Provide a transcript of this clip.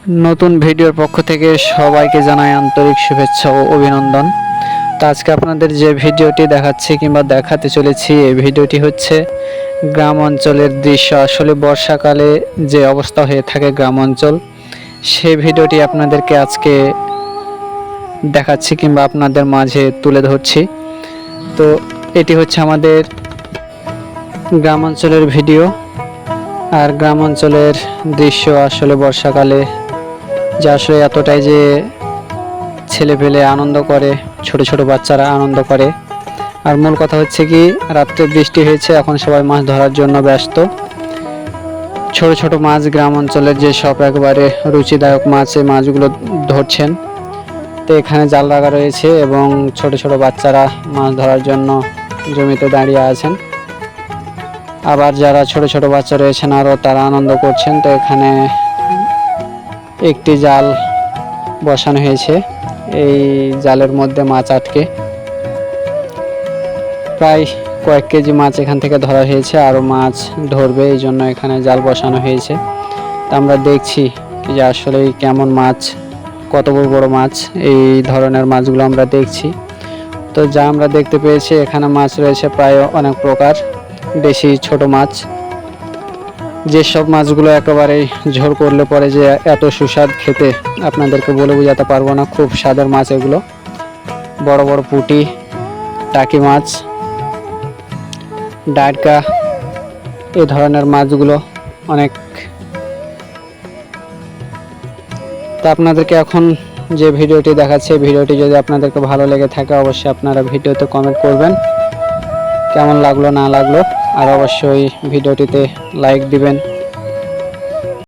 নতুন ভিডিওর পক্ষ থেকে সবাইকে জানাই আন্তরিক শুভেচ্ছা ও অভিনন্দন। তো আজকে আপনাদের যে ভিডিওটি দেখাচ্ছি কিংবা দেখাতে চলেছি, এই ভিডিওটি হচ্ছে গ্রাম অঞ্চলের দৃশ্য। আসলে বর্ষাকালে যে অবস্থা হয়ে থাকে গ্রাম অঞ্চল, সেই ভিডিওটি আপনাদেরকে আজকে দেখাচ্ছি কিংবা আপনাদের মাঝে তুলে ধরছি। তো এটি হচ্ছে আমাদের গ্রাম অঞ্চলের ভিডিও। আর গ্রাম অঞ্চলের দৃশ্য আসলে বর্ষাকালে যা আসলে এতটাই যে ছেলেপেলে আনন্দ করে, ছোট ছোট বাচ্চারা আনন্দ করে। আর মূল কথা হচ্ছে কি, রাত্রে বৃষ্টি হয়েছে, এখন সবাই মাছ ধরার জন্য ব্যস্ত। ছোট ছোট মাছ, গ্রাম অঞ্চলের যে সব একবারে রুচিদায়ক মাছ, এই মাছগুলো ধরছেন। তো এখানে জাল লাগা রয়েছে এবং ছোট ছোট বাচ্চারা মাছ ধরার জন্য জমিতে দাঁড়িয়ে আছেন। আবার যারা ছোট ছোট বাচ্চা রয়েছেন আরও তারা আনন্দ করছেন। তো এখানে একটি জাল বসানো হয়েছে, এই জালের মধ্যে মাছ আটকে প্রায় কয়েক কেজি মাছ এখান থেকে ধরা হয়েছে। আরও মাছ ধরবে, এই জন্য এখানে জাল বসানো হয়েছে। তা আমরা দেখছি যে আসলে কেমন মাছ, কত বড় বড় মাছ, এই ধরনের মাছগুলো আমরা দেখছি। তো যা আমরা দেখতে পেয়েছি, এখানে মাছ রয়েছে প্রায় অনেক প্রকার, বেশি ছোট মাছ। যেসব মাছগুলো একেবারেই ঝোল করলে পরে যে এত সুস্বাদ খেতে, আপনাদেরকে বলে বোঝাতে পারবো না। খুব স্বাদের মাছ এগুলো, বড় বড় পুঁটি, টাকি মাছ, ডাটকা, এই ধরনের মাছগুলো অনেক। তা আপনাদেরকে এখন যে ভিডিওটি দেখাচ্ছে, ভিডিওটি যদি আপনাদেরকে ভালো লেগে থাকে, অবশ্যই আপনারা ভিডিওতে কমেন্ট করবেন কেমন লাগলো না লাগলো, আর অবশ্যই ভিডিওটিতে লাইক দিবেন।